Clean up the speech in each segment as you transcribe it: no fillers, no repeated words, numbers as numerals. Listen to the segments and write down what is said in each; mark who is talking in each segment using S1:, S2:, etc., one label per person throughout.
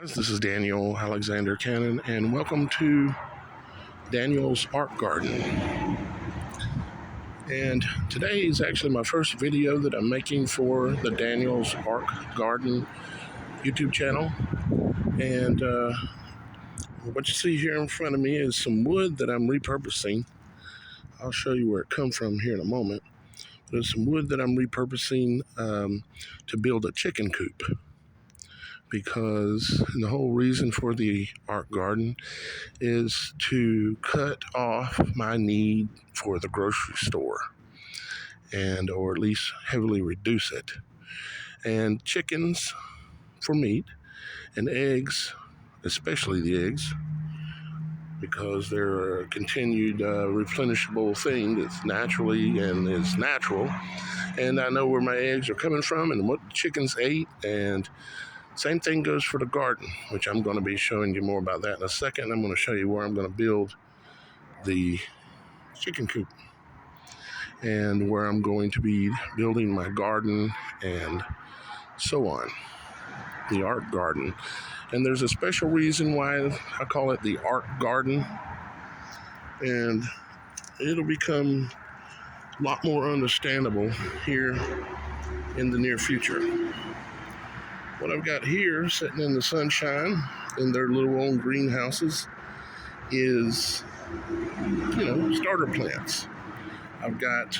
S1: This is Daniel Alexander Cannon, and welcome to Daniel's Art Garden. And today is actually my first video that I'm making for the Daniel's Art Garden YouTube channel. And what you see here in front of me is some wood that I'm repurposing. I'll show you where it comes from here in a moment. There's some wood that I'm repurposing to build a chicken coop. Because the whole reason for the art garden is to cut off my need for the grocery store, and or at least heavily reduce it. And chickens for meat, and eggs, especially the eggs, because they're a continued replenishable thing that's naturally and is natural. And I know where my eggs are coming from and what chickens ate, and same thing goes for the garden, which I'm going to be showing you more about that in a second. I'm going to show you where I'm going to build the chicken coop and where I'm going to be building my garden and so on, the art garden. And there's a special reason why I call it the art garden, and it'll become a lot more understandable here in the near future. What I've got here, sitting in the sunshine in their little own greenhouses, is, starter plants. I've got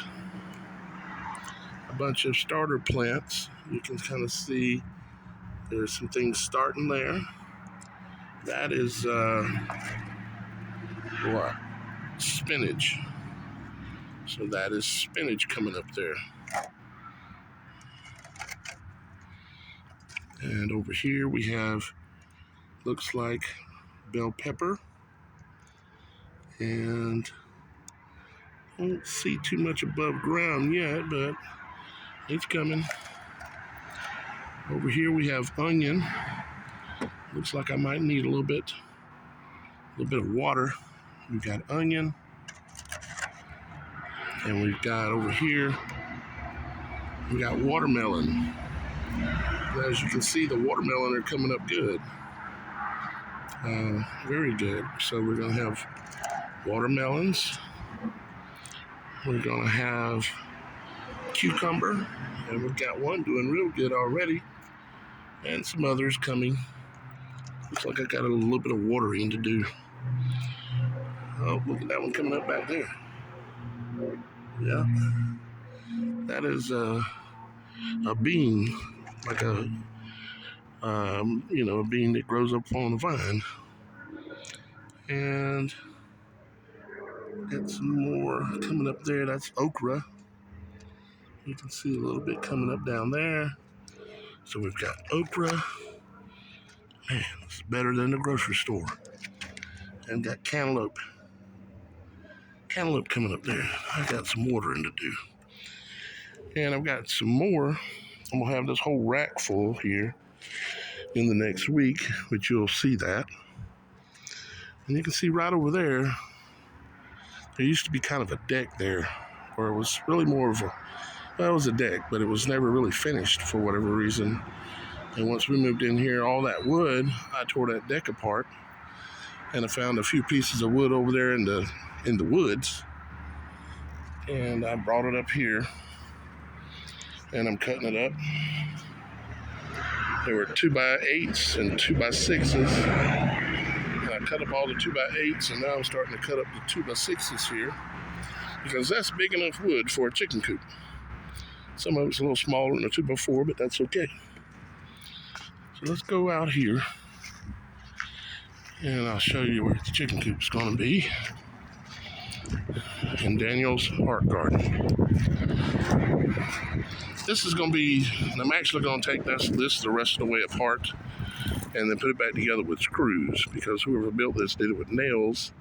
S1: a bunch of starter plants. You can kind of see there's some things starting there. That is spinach. So that is spinach coming up there. And over here we have, looks like bell pepper. And I don't see too much above ground yet, but it's coming. Over here we have onion. Looks like I might need a little bit of water. We've got onion. And we've got over here, we got watermelon. As you can see, the watermelon are coming up good. Very good. So we're going to have watermelons. We're going to have cucumber. And we've got one doing real good already. And some others coming. Looks like I got a little bit of watering to do. Oh, look at that one coming up back there. Yeah. That is a bean. Like a bean that grows up on a vine. And got some more coming up there. That's okra. You can see a little bit coming up down there. So we've got okra. Man, it's better than the grocery store. And got cantaloupe. Cantaloupe coming up there. I got some watering to do. And I've got some more. I'm going to have this whole rack full here in the next week, which you'll see that. And you can see right over there, there used to be kind of a deck there, or it was really more of it was a deck, but it was never really finished for whatever reason. And once we moved in here, all that wood, I tore that deck apart, and I found a few pieces of wood over there in the woods, and I brought it up here, and I'm cutting it up. There were 2x8s and 2x6s. And I cut up all the 2x8s, and now I'm starting to cut up the 2x6s here, because that's big enough wood for a chicken coop. Some of it's a little smaller than a 2x4, but that's okay. So let's go out here, and I'll show you where the chicken coop's going to be in Daniel's Art Garden. This is going to be, I'm actually going to take this the rest of the way apart and then put it back together with screws, because whoever built this did it with nails,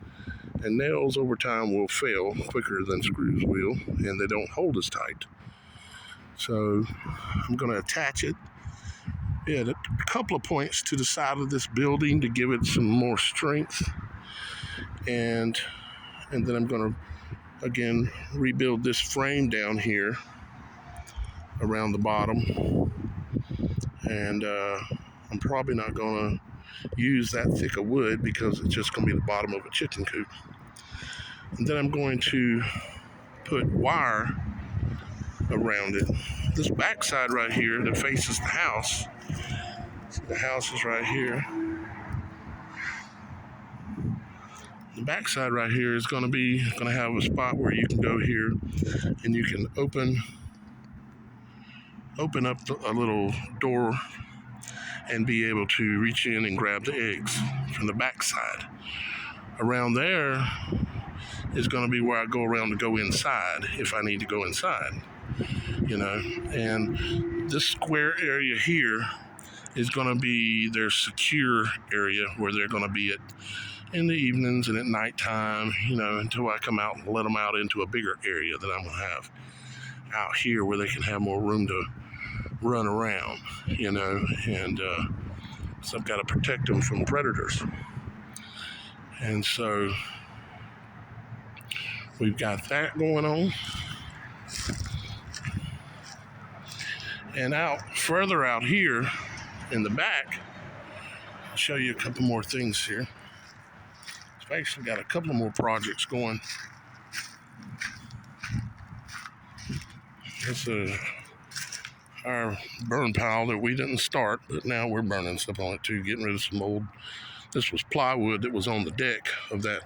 S1: and nails over time will fail quicker than screws will, and they don't hold as tight. So I'm going to attach it at a couple of points to the side of this building to give it some more strength, and then I'm going to again rebuild this frame down here around the bottom. And I'm probably not going to use that thick of wood because it's just going to be the bottom of a chicken coop. And then I'm going to put wire around it. This backside right here that faces the house is right here. The backside right here is going to have a spot where you can go here and you can open up a little door and be able to reach in and grab the eggs from the backside. Around there is going to be where I go around to go inside if I need to go inside, and this square area here is going to be their secure area where they're going to be at in the evenings and at nighttime, until I come out and let them out into a bigger area that I'm going to have out here where they can have more room to run around, and so I've got to protect them from predators. And so we've got that going on. And further out here in the back, I'll show you a couple more things here. I've actually got a couple more projects going. It's our burn pile that we didn't start, but now we're burning stuff on it too, getting rid of some old. This was plywood that was on the deck of that,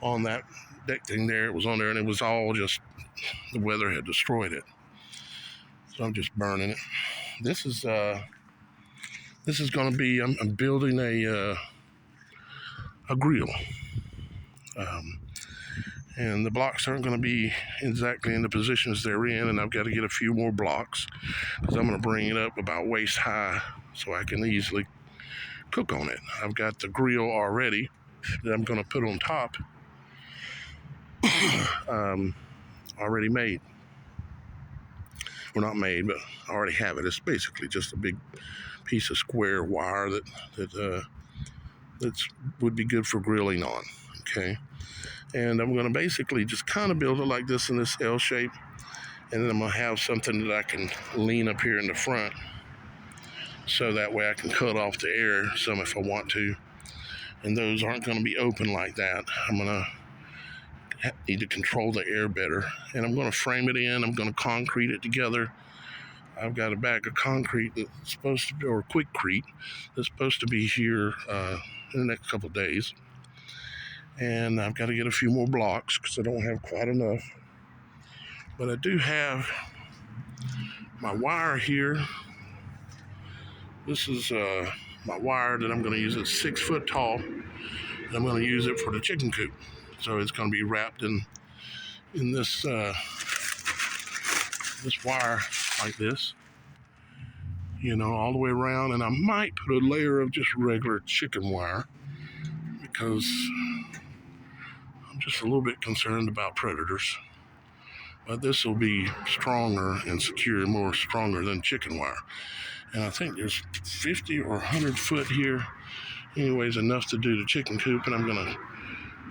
S1: on that deck thing there. It was on there and it was all just, the weather had destroyed it. So I'm just burning it. This is going to be, I'm building a grill. And the blocks aren't going to be exactly in the positions they're in, and I've got to get a few more blocks because I'm going to bring it up about waist high so I can easily cook on it. I've got the grill already that I'm going to put on top, already made. Well, not made, but I already have it. It's basically just a big piece of square wire that would be good for grilling on, okay? And I'm going to basically just kind of build it like this in this L shape. And then I'm going to have something that I can lean up here in the front. So that way I can cut off the air some if I want to. And those aren't going to be open like that. I'm going to need to control the air better. And I'm going to frame it in. I'm going to concrete it together. I've got a bag of concrete that's supposed to be, or Quikrete, that's supposed to be here in the next couple of days. And I've got to get a few more blocks because I don't have quite enough. But I do have my wire here. This is my wire that I'm going to use. It's 6 foot tall. And I'm going to use it for the chicken coop. So it's going to be wrapped in this this wire like this, all the way around. And I might put a layer of just regular chicken wire because I'm just a little bit concerned about predators. But this will be stronger and secure, more stronger than chicken wire. And I think there's 50 or 100 foot here. Anyways, enough to do the chicken coop, and I'm going to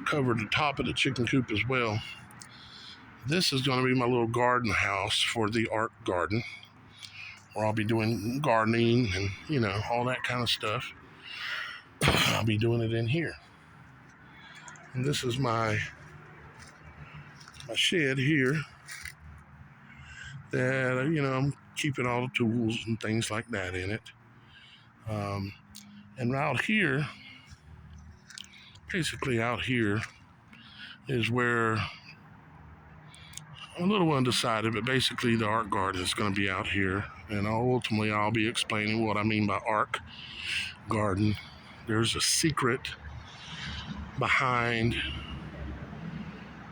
S1: cover the top of the chicken coop as well. This is going to be my little garden house for the art garden, where I'll be doing gardening and, all that kind of stuff. I'll be doing it in here. And this is my shed here that, I'm keeping all the tools and things like that in it. And out here, basically out here, is where I'm a little undecided, but basically the art garden is going to be out here. And ultimately I'll be explaining what I mean by art garden. There's a secret behind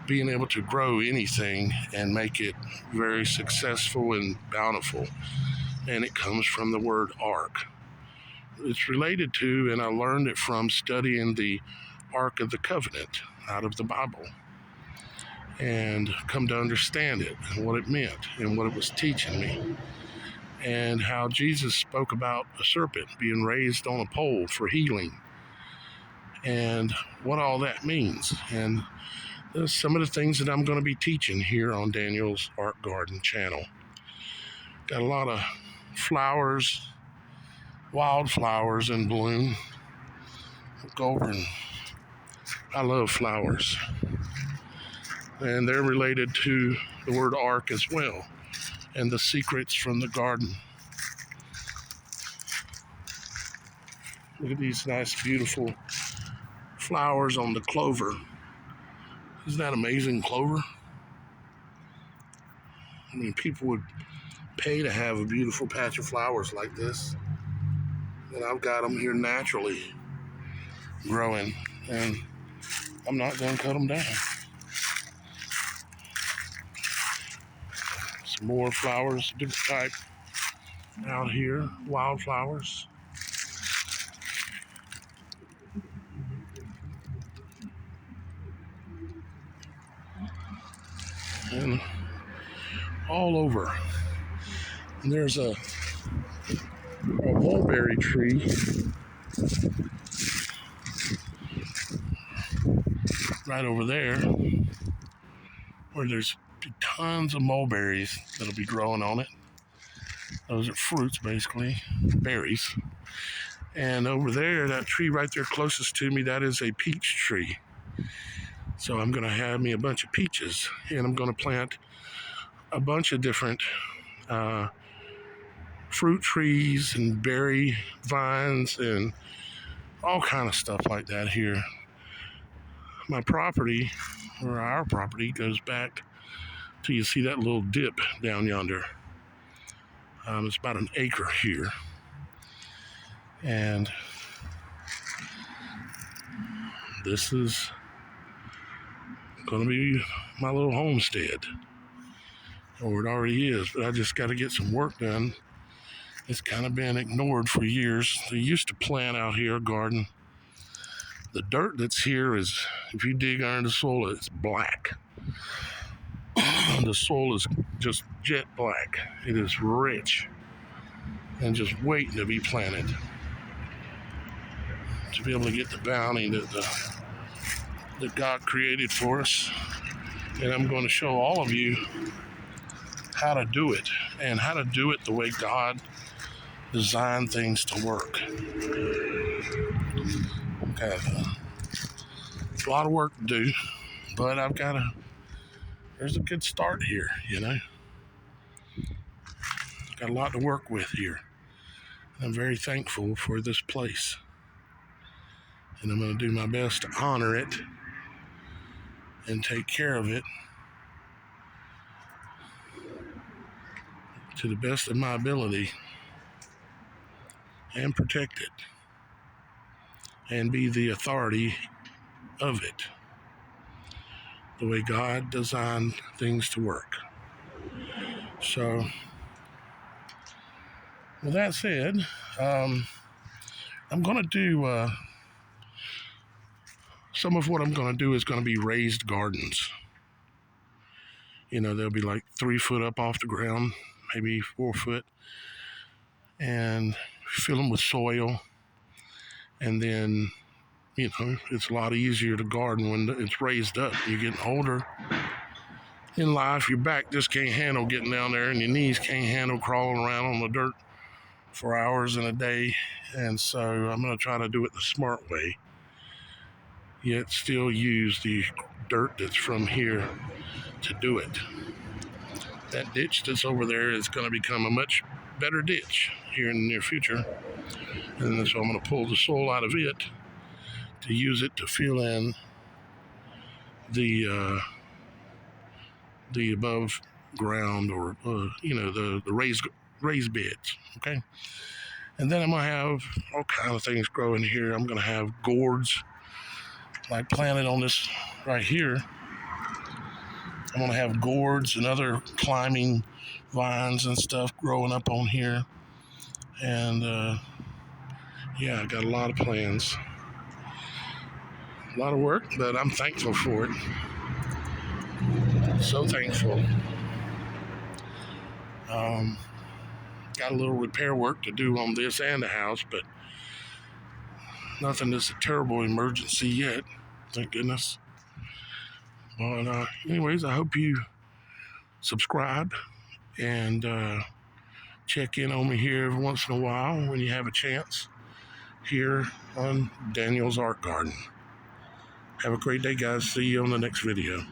S1: being able to grow anything and make it very successful and bountiful. And it comes from the word ark. It's related to, and I learned it from studying the Ark of the Covenant out of the Bible, and come to understand it and what it meant and what it was teaching me, and how Jesus spoke about a serpent being raised on a pole for healing and what all that means. And there's some of the things that I'm going to be teaching here on Daniel's Art Garden channel. Got a lot of flowers, wildflowers in bloom. go over and I love flowers. And they're related to the word ark as well, and the secrets from the garden. Look at these nice, beautiful flowers on the clover. Isn't that amazing, clover? I mean, people would pay to have a beautiful patch of flowers like this. And I've got them here naturally growing, and I'm not going to cut them down. Some more flowers, different type out here, wildflowers. And all over. And there's a mulberry tree right over there where there's tons of mulberries that'll be growing on it. Those are fruits, basically, berries. And over there, that tree right there closest to me, that is a peach tree. So I'm going to have me a bunch of peaches, and I'm going to plant a bunch of different fruit trees and berry vines and all kind of stuff like that here. My property, or our property, goes back till you see that little dip down yonder. It's about an acre here. And this is going to be my little homestead. Or it already is, but I just got to get some work done. It's kind of been ignored for years. They used to plant out here a garden. The dirt that's here is, if you dig under the soil, it's black. The soil is just jet black. It is rich and just waiting to be planted, to be able to get the bounty that God created for us. And I'm going to show all of you how to do it, and how to do it the way God designed things to work. Okay, a lot of work to do, but there's a good start here, you know. Got a lot to work with here. I'm very thankful for this place, and I'm going to do my best to honor it and take care of it to the best of my ability, and protect it and be the authority of it, the way God designed things to work. So, with that said, I'm going to do some of what I'm going to do is going to be raised gardens. You know, they'll be like 3 foot up off the ground, maybe 4 foot, and fill them with soil. And then, you know, it's a lot easier to garden when it's raised up. You're getting older in life, your back just can't handle getting down there, and your knees can't handle crawling around on the dirt for hours in a day. And so I'm going to try to do it the smart way, yet still use the dirt that's from here to do it. That ditch that's over there is going to become a much better ditch here in the near future. And so I'm going to pull the soil out of it to use it to fill in the above ground, or the raised beds. Okay, and then I'm gonna have all kind of things growing here. I'm gonna have gourds like planted on this right here. I'm gonna have gourds and other climbing vines and stuff growing up on here. And I got a lot of plans, a lot of work, but I'm thankful for it. So thankful. Got a little repair work to do on this and the house, but nothing that's a terrible emergency yet, thank goodness. But anyways, I hope you subscribe and check in on me here every once in a while when you have a chance here on Daniel's Art Garden. Have a great day, guys. See you on the next video.